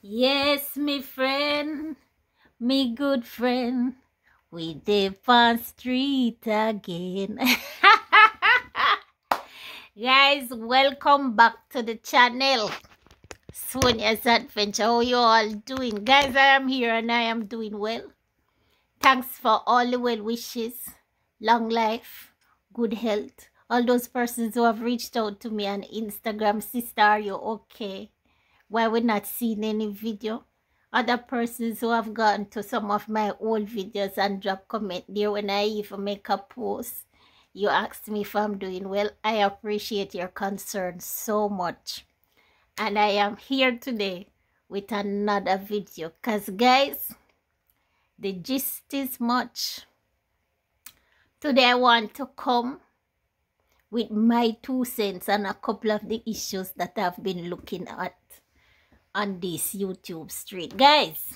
Yes, me friend, me good friend, we dey on street again. Guys, welcome back to the channel. Sonia's Adventure. How you all doing? Guys, I am here and I am doing well. Thanks for all the well wishes, long life, good health. All those persons who have reached out to me on Instagram. Sister, are you okay? Why we're not seeing any video? Other persons who have gone to some of my old videos and drop comment there when I even make a post. You asked me if I'm doing well. I appreciate your concern so much. And I am here today with another video. Because guys, the gist is much. Today I want to come with my 2 cents on a couple of the issues that I've been looking at on this YouTube street. Guys,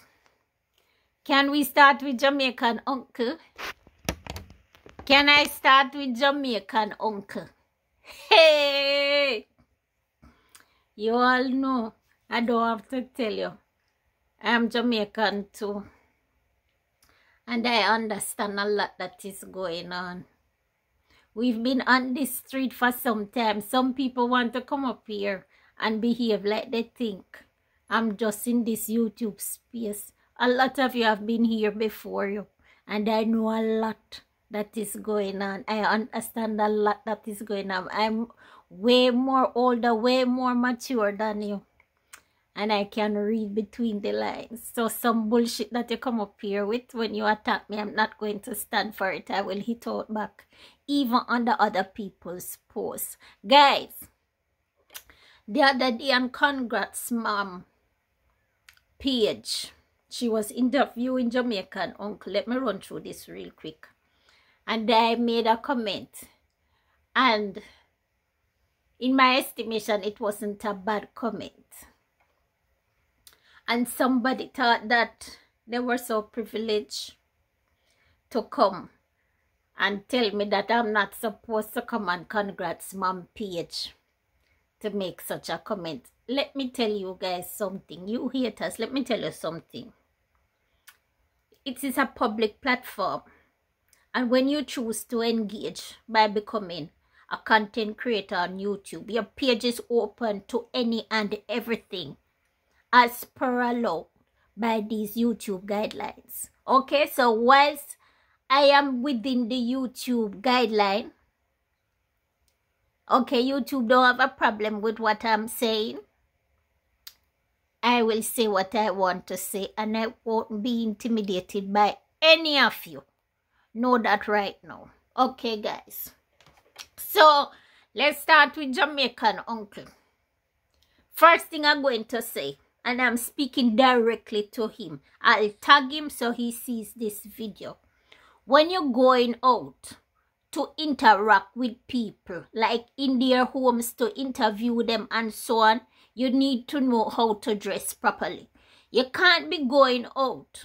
can we start with Jamaican uncle? Can I start with Jamaican uncle? Hey! You all know, I don't have to tell you, I'm Jamaican too. And I understand a lot that is going on. We've been on this street for some time. Some people want to come up here and behave like they think I'm just in this YouTube space. A lot of you have been here before you, and I know a lot that is going on. I understand a lot that is going on. I'm way more older, way more mature than you, and I can read between the lines. So some bullshit that you come up here with, when you attack me, I'm not going to stand for it. I will hit out back, even under other people's posts. Guys, the other day on Congrats Mom page, she was interviewing Jamaican uncle. Let me run through this real quick. And I made a comment, and in my estimation it wasn't a bad comment, and somebody thought that they were so privileged to come and tell me that I'm not supposed to come on Congrats Mom page to make such a comment. Let me tell you guys something. You haters, let me tell you something. It is a public platform. And when you choose to engage by becoming a content creator on YouTube, your page is open to any and everything as per allowed by these YouTube guidelines. Okay, so whilst I am within the YouTube guideline, okay, YouTube don't have a problem with what I'm saying. I will say what I want to say, and I won't be intimidated by any of you. Know that right now. Okay, guys. So, let's start with Jamaican uncle. First thing I'm going to say, and I'm speaking directly to him. I'll tag him so he sees this video. When you're going out to interact with people, like in their homes, to interview them and so on, you need to know how to dress properly. You can't be going out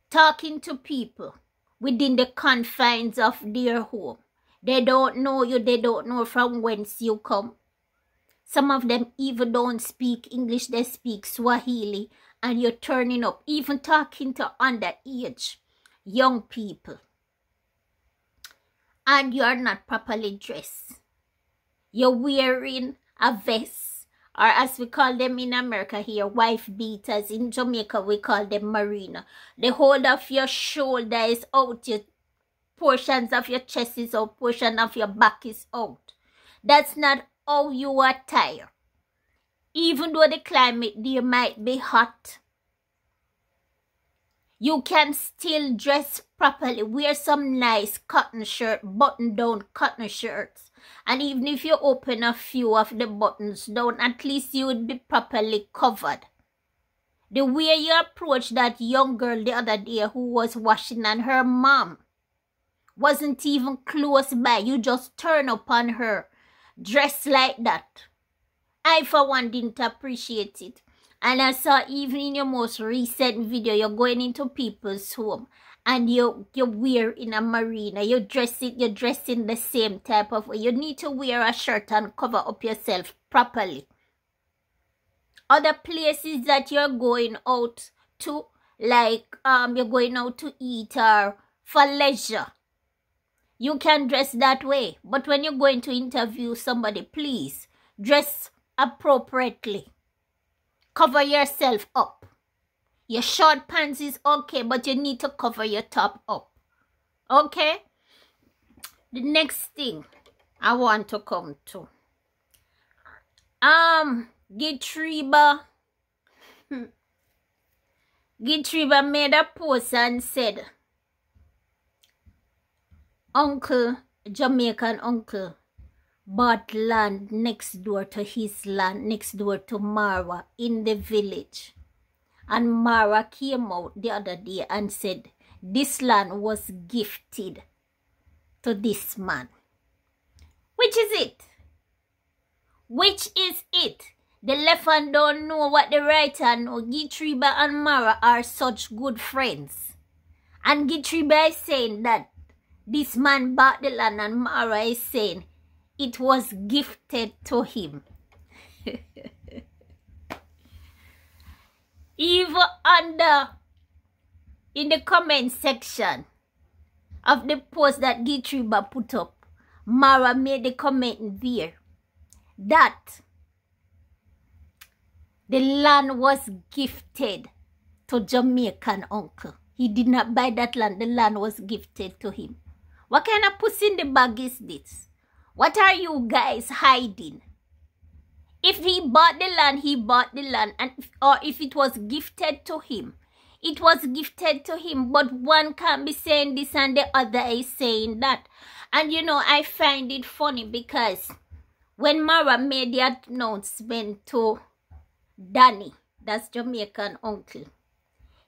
talking to people within the confines of their home. They don't know you. They don't know from whence you come. Some of them even don't speak English. They speak Swahili. And you're turning up, even talking to underage young people. And you're not properly dressed. You're wearing a vest, or as we call them in America here, wife beaters. In Jamaica, we call them marina. The whole of your shoulder is out. Your portions of your chest is out. Portion of your back is out. That's not how you attire. Even though the climate there might be hot, you can still dress properly. Wear some nice cotton shirt, button-down cotton shirts. And even if you open a few of the buttons down, at least you would be properly covered. The way you approached that young girl the other day who was washing, and her mom wasn't even close by. You just turn upon her, dressed like that. I, for one, didn't appreciate it. And I saw even in your most recent video, you're going into people's home and you wear in a marina. You're dressing the same type of way. You need to wear a shirt and cover up yourself properly. other places that you're going out to, like you're going out to eat or for leisure, you can dress that way. But when you're going to interview somebody, please dress appropriately. Cover yourself up. Your short pants is okay, but you need to cover your top up. Okay? The next thing I want to come to. Gitriba made a post and said, Jamaican uncle bought land next door to his land, next door to Mara in the village. And Mara came out the other day and said this land was gifted to this man. Which is it? Which is it? The left hand don't know what the right hand know. Gitriba and Mara are such good friends. And Gitriba is saying that this man bought the land, and Mara is saying it was gifted to him. Even in the comment section of the post that Gitriba put up, Mara made the comment there that the land was gifted to Jamaican uncle. He did not buy that land. The land was gifted to him. What kind of puss in the bag is this? What are you guys hiding? If he bought the land, he bought the land. Or if it was gifted to him, it was gifted to him. But one can't be saying this and the other is saying that. And you know, I find it funny because when Mara made the announcement to Danny, that's Jamaican uncle,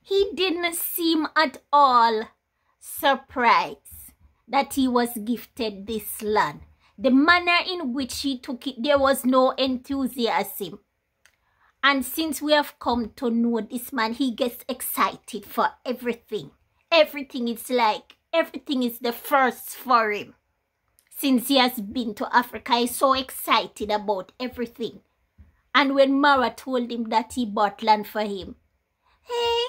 he didn't seem at all surprised that he was gifted this land. The manner in which he took it, there was no enthusiasm. And since we have come to know this man, he gets excited for everything. Everything is like, everything is the first for him. Since he has been to Africa, he's so excited about everything. And when Mara told him that he bought land for him, hey,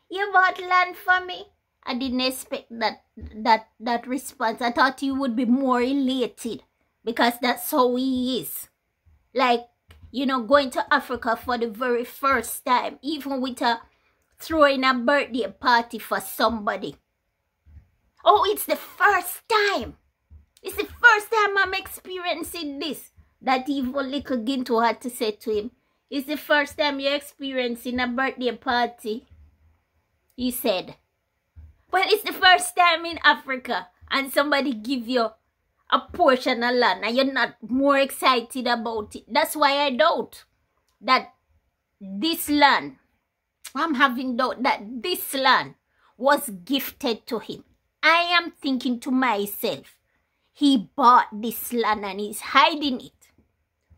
you bought land for me? I didn't expect that response. I thought he would be more elated because that's how he is. Like, you know, going to Africa for the very first time, even with throwing a birthday party for somebody. Oh, it's the first time. It's the first time I'm experiencing this. That even little Ginto had to say to him, it's the first time you're experiencing a birthday party. He said, well, it's the first time in Africa and somebody give you a portion of land and you're not more excited about it. That's why I doubt that this land, I'm having doubt that this land was gifted to him. I am thinking to myself, he bought this land and he's hiding it.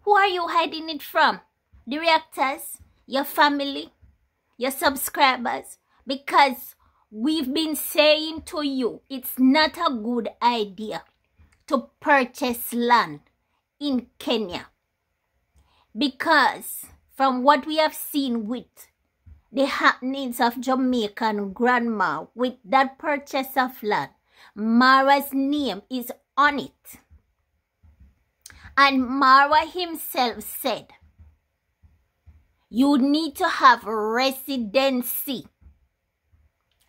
Who are you hiding it from? The reactors, your family, your subscribers? Because we've been saying to you, it's not a good idea to purchase land in Kenya. Because from what we have seen with the happenings of Jamaican grandma, with that purchase of land, Mara's name is on it. And Mara himself said, you need to have residency,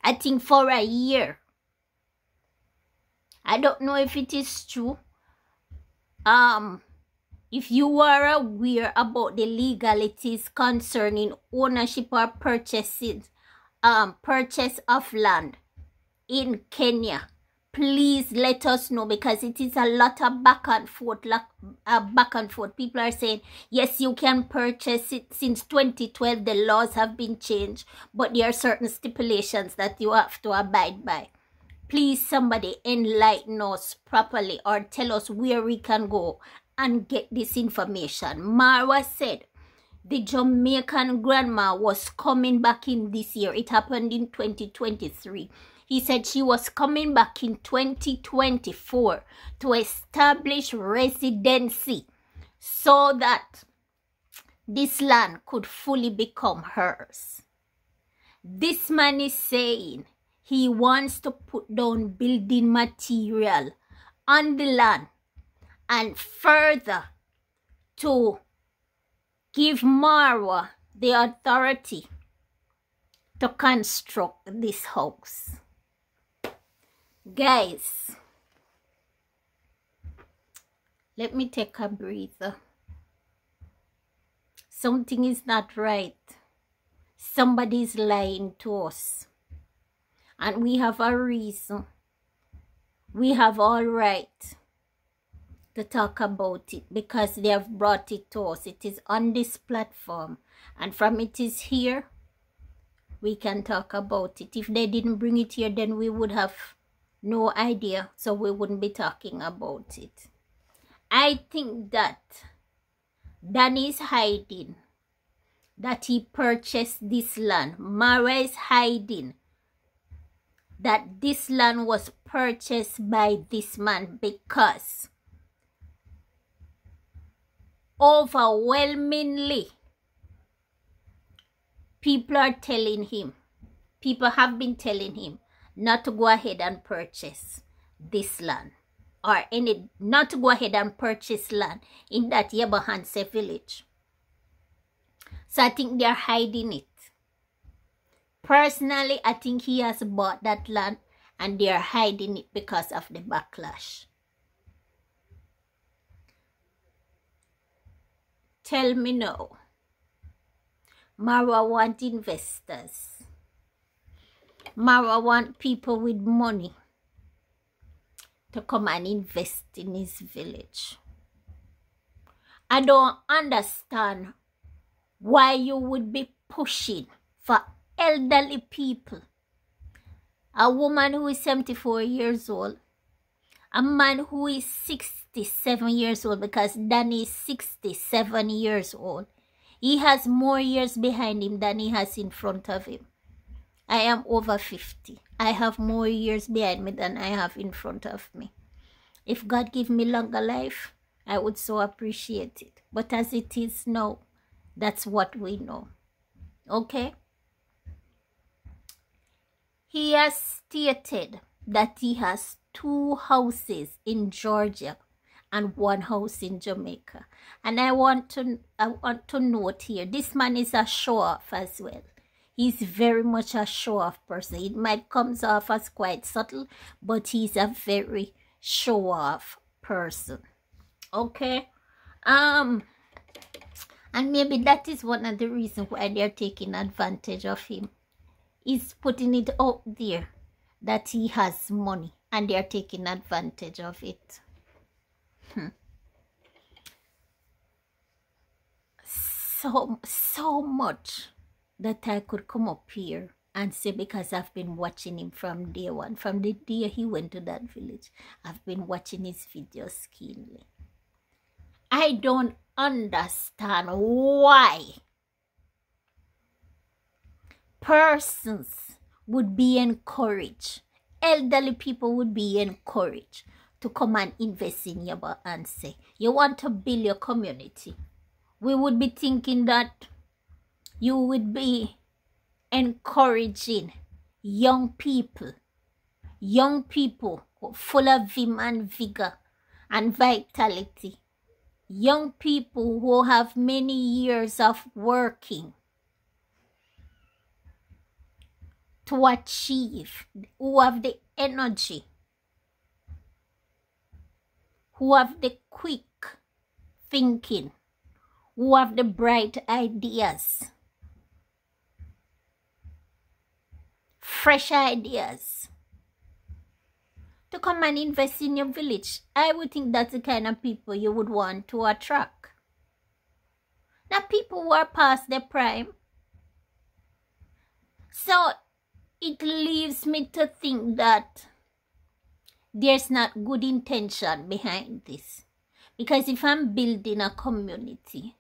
I think for a year. I don't know if it is true. If you are aware about the legalities concerning ownership or purchase of land in Kenya, please let us know, because it is a lot of back and forth. People are saying, yes, you can purchase it. Since 2012, the laws have been changed, but there are certain stipulations that you have to abide by. Please, somebody enlighten us properly or tell us where we can go and get this information. Mara said the Jamaican grandma was coming back in this year. It happened in 2023. He said she was coming back in 2024 to establish residency so that this land could fully become hers. This man is saying he wants to put down building material on the land and further to give Marwa the authority to construct this house. Guys, let me take a breather. Something is not right. Somebody is lying to us. And we have a reason. We have all right to talk about it because they have brought it to us. It is on this platform. And from it is here, we can talk about it. If they didn't bring it here, then we would have no idea. So we wouldn't be talking about it. I think that Danny is hiding that he purchased this land. Mara is hiding that this land was purchased by this man because overwhelmingly people have been telling him not to go ahead and purchase this land or not to go ahead and purchase land in that Yebahanse village. So I think they're hiding it. Personally, I think he has bought that land and they're hiding it because of the backlash. Tell me no. Marwa want investors. Marwa want people with money to come and invest in his village. I don't understand why you would be pushing for elderly people. A woman who is 74 years old. A man who is 67 years old, because Danny is 67 years old. He has more years behind him than he has in front of him. I am over 50. I have more years behind me than I have in front of me. If God give me longer life, I would so appreciate it. But as it is now, that's what we know. Okay? He has stated that he has 2 houses in Georgia and 1 house in Jamaica. And I want to note here, this man is a show-off as well. He's very much a show-off person. It might come off as quite subtle, but he's a very show-off person. Okay? And maybe that is one of the reasons why they're taking advantage of him. He's putting it out there that he has money and they're taking advantage of it. So much that I could come up here and say, because I've been watching him from day one, from the day he went to that village. I've been watching his videos keenly. I don't understand why persons would be encouraged, elderly people would be encouraged to come and invest in Yaba and say, you want to build your community. We would be thinking that you would be encouraging young people full of vim and vigor and vitality, young people who have many years of working to achieve, who have the energy, who have the quick thinking, who have the bright ideas, fresh ideas, to come and invest in your village. I would think that's the kind of people you would want to attract. Now, people who are past their prime. So it leaves me to think that there's not good intention behind this. Because if I'm building a community,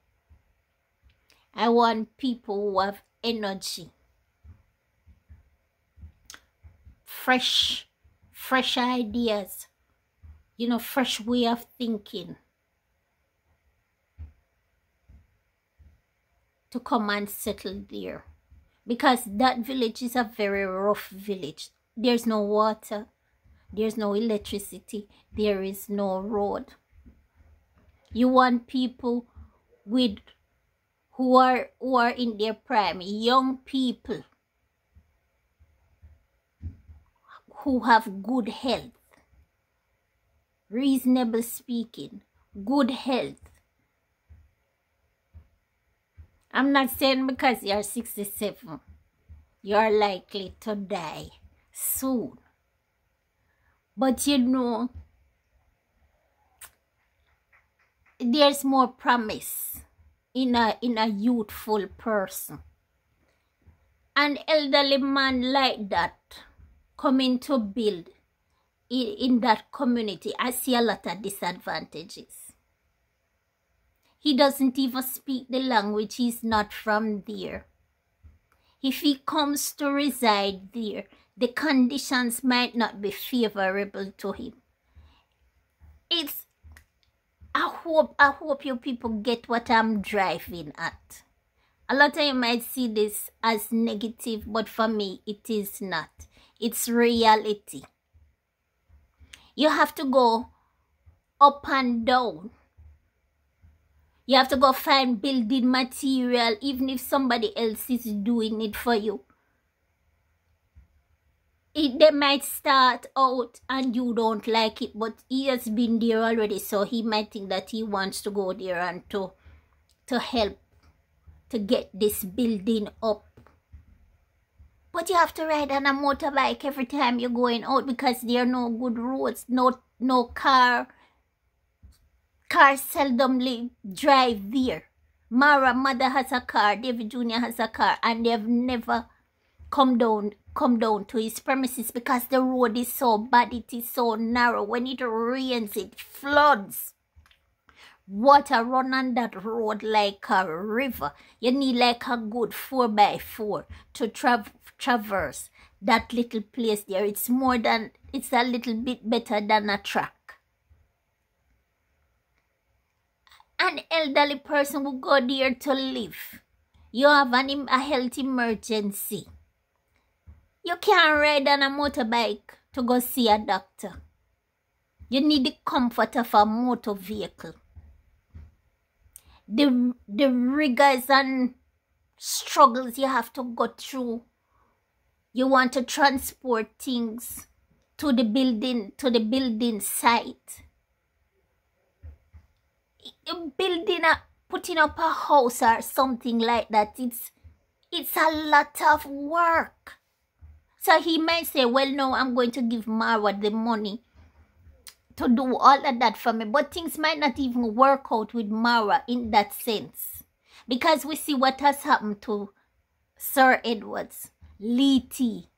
I want people who have energy, fresh ideas, fresh way of thinking. to come and settle there. Because that village is a very rough village. There's no water. There's no electricity. There is no road. You want people who are in their prime, young people who have good health, reasonable speaking, good health. I'm not saying because you're 67, you're likely to die soon. But you know, there's more promise in a youthful person. An elderly man like that coming to build in that community, I see a lot of disadvantages. He doesn't even speak the language. He's not from there. If he comes to reside there, the conditions might not be favorable to him. I hope you people get what I'm driving at. A lot of you might see this as negative, but for me, it is not. It's reality. You have to go up and down. You have to go find building material, even if somebody else is doing it for you. They might start out and you don't like it, but he has been there already, so he might think that he wants to go there and to help to get this building up. But you have to ride on a motorbike every time you're going out because there are no good roads, no car. Cars seldomly drive there. Mara mother has a car, David Jr. has a car, and they've never come down to his premises because the road is so bad, it is so narrow. When it rains, it floods. Water run on that road like a river. You need like a good 4x4 to traverse that little place there. It's a little bit better than a track. An elderly person will go there to live. You have a health emergency. You can't ride on a motorbike to go see a doctor. You need the comfort of a motor vehicle. The rigors and struggles you have to go through. You want to transport things to the building site. Putting up a house or something like that, it's a lot of work. So he might say, well, no, I'm going to give Marwa the money to do all of that for me. But things might not even work out with Marwa in that sense. Because we see what has happened to Sir Edwards, Lee T.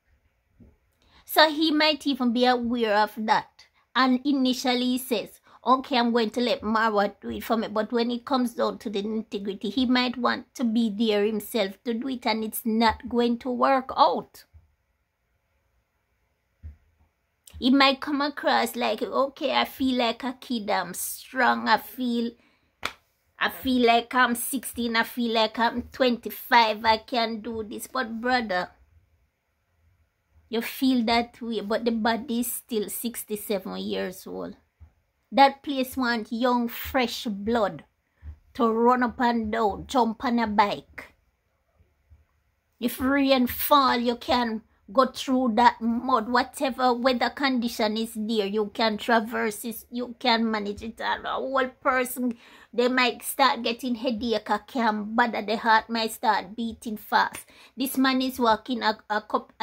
So he might even be aware of that. And initially he says, okay, I'm going to let Marwa do it for me. But when it comes down to the integrity, he might want to be there himself to do it, and it's not going to work out. It might come across like, okay, I feel like a kid, I'm strong, I feel like I'm 16, I feel like I'm 25, I can do this. But brother, you feel that way, but the body is still 67 years old. That place wants young, fresh blood to run up and down, jump on a bike. If rain fall, you can go through that mud. Whatever weather condition is there, you can traverse it, you can manage it. And a whole person, they might start getting headache, can't bother, the heart might start beating fast. This man is walking a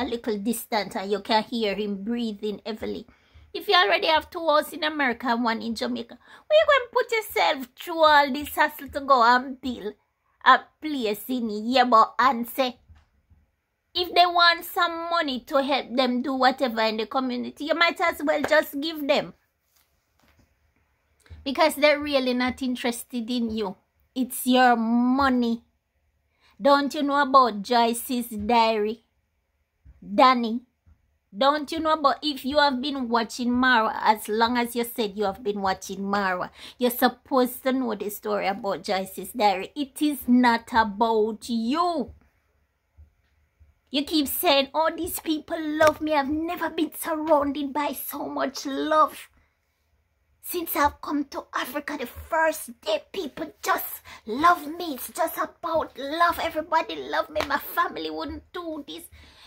little distance and you can hear him breathing heavily. If you already have 2 houses in America and 1 in Jamaica, where you going to put yourself through all this hassle to go and build a place in Yebo and say, if they want some money to help them do whatever in the community, you might as well just give them. Because they're really not interested in you. It's your money. Don't you know about Joyce's diary? Danny. Don't you know? But if you have been watching Mara, as long as you said you have been watching Mara, you're supposed to know the story about Joyce's diary. It is not about you. You keep saying, oh, these people love me. I've never been surrounded by so much love. Since I've come to Africa, the first day, people just love me. It's just about love. Everybody love me. My family wouldn't do this.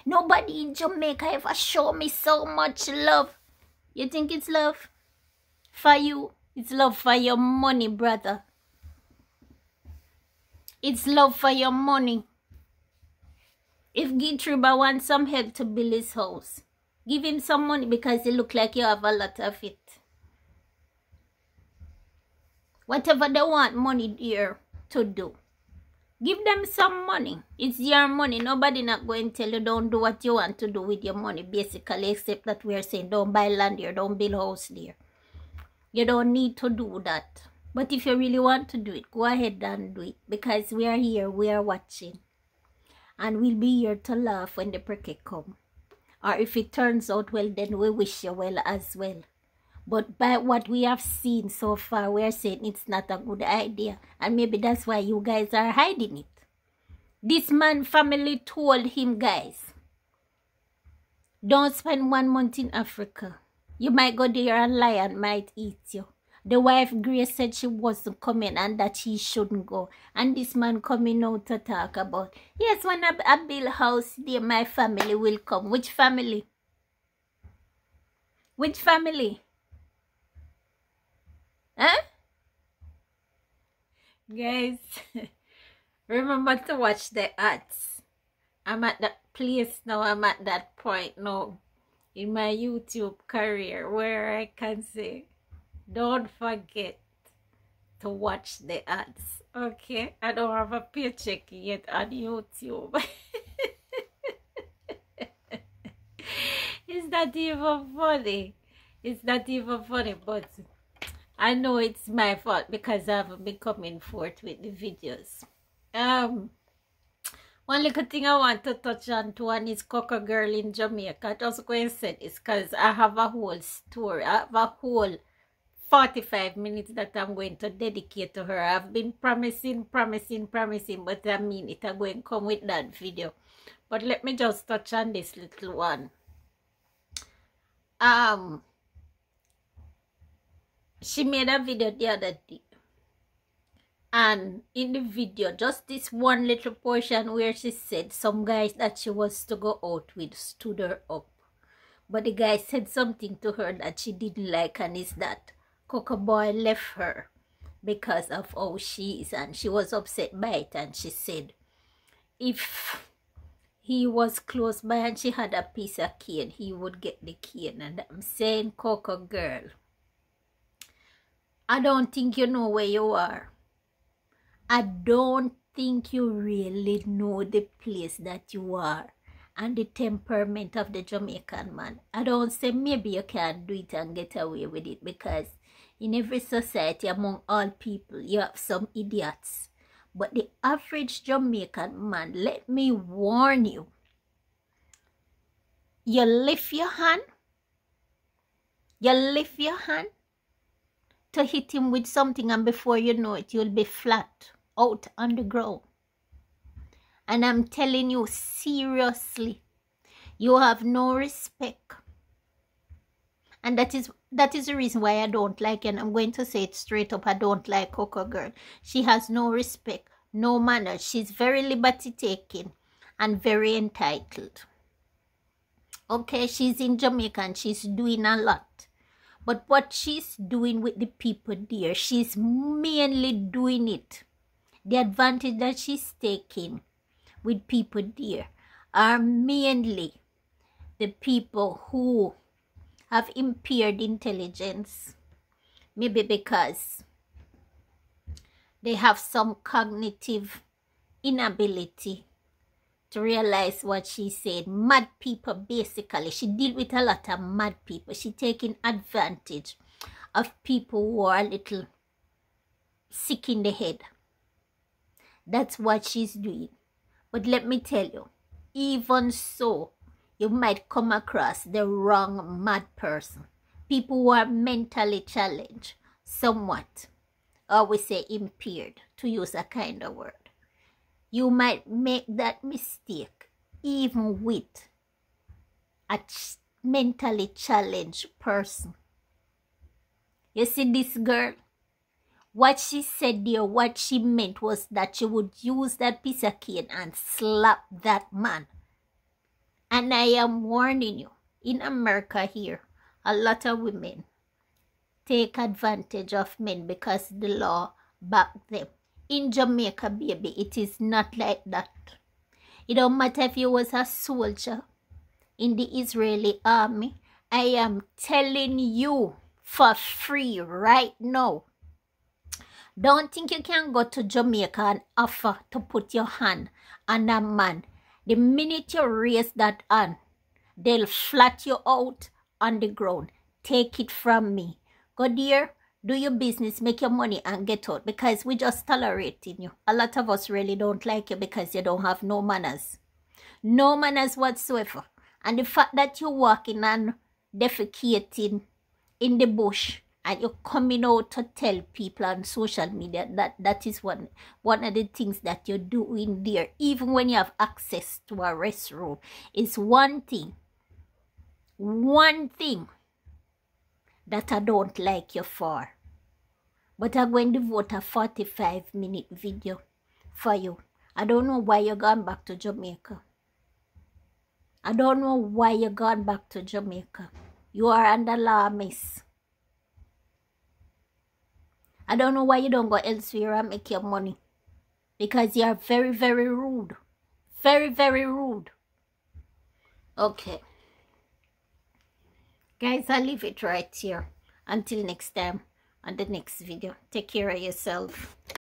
Nobody in Jamaica ever show me so much love. You think it's love for you? It's love for your money, brother. It's love for your money. If Gitruba wants some help to build his house, give him some money because it look like you have a lot of it. Whatever they want money here to do, give them some money. It's your money. Nobody not going to tell you don't do what you want to do with your money, basically, except that we are saying don't buy land here, don't build house there. You don't need to do that. But if you really want to do it, go ahead and do it, because we are here, we are watching. And we'll be here to laugh when the pricket come. Or if it turns out well, then we wish you well as well. But by what we have seen so far, we are saying it's not a good idea. And maybe that's why you guys are hiding it. This man family told him, guys, don't spend 1 month in Africa. You might go there and lion might eat you. The wife Grace said she wasn't coming and that he shouldn't go. And this man coming out to talk about, yes, when I build a house there, my family will come. Which family? Which family? Huh? Guys, remember to watch the ads. I'm at that place now. I'm at that point now in my YouTube career where I can say, don't forget to watch the ads. Okay? I don't have a paycheck yet on YouTube. It's not even funny. It's not even funny, but I know it's my fault because I haven't been coming forth with the videos. One little thing I want to touch on to one is Coco Girl in Jamaica. I just going to say this because I have a whole story. I have a whole 45 minutes that I'm going to dedicate to her. I've been promising, but I mean it. I'm going to come with that video. But let me just touch on this little one. She made a video the other day, and in the video, just this one little portion where she said some guys that she was to go out with stood her up, but the guy said something to her that she didn't like, and is that Coco Boy left her because of how she is, and she was upset by it. And she said if he was close by and she had a piece of cane, he would get the cane. And I'm saying, Coco Girl, I don't think you know where you are. I don't think you really know the place that you are and the temperament of the Jamaican man. I don't say maybe you can't do it and get away with it, because in every society, among all people, you have some idiots. But the average Jamaican man, let me warn you, you lift your hand to hit him with something, and before you know it, you'll be flat out on the ground. And I'm telling you, seriously, you have no respect. And that is the reason why I don't like, and I'm going to say it straight up, I don't like Coco Girl. She has no respect, no manners. She's very liberty-taking and very entitled. Okay, she's in Jamaica and she's doing a lot. But what she's doing with the people there, she's mainly doing it. The advantage that she's taking with people there are mainly the people who have impaired intelligence. Maybe because they have some cognitive inability to realize what she said. Mad people, basically. She deals with a lot of mad people. She taking advantage of people who are a little sick in the head. That's what she's doing. But let me tell you, even so, you might come across the wrong mad person. People who are mentally challenged, somewhat, or we say impaired, to use a kind of word. You might make that mistake even with a mentally challenged person. You see this girl? What she said there, what she meant was that she would use that piece of cane and slap that man. And I am warning you, in America here, a lot of women take advantage of men because the law back them. In Jamaica, baby, it is not like that. It don't matter if you was a soldier in the Israeli army. I am telling you for free right now. Don't think you can go to Jamaica and offer to put your hand on a man. The minute you raise that hand, they'll flat you out on the ground. Take it from me. Go there, do your business, make your money and get out, because we just tolerating you. A lot of us really don't like you because you don't have no manners. No manners whatsoever. And the fact that you're walking and defecating in the bush and you're coming out to tell people on social media that is one of the things that you're doing there, even when you have access to a restroom, is one thing that I don't like you for. But I'm going to vote a 45-minute video for you. I don't know why you're gone back to Jamaica. I don't know why you're gone back to Jamaica. You are under law, miss. I don't know why you don't go elsewhere and make your money. Because you are very, very rude. Very, very rude. Okay. Guys, I'll leave it right here. Until next time on the next video. Take care of yourself.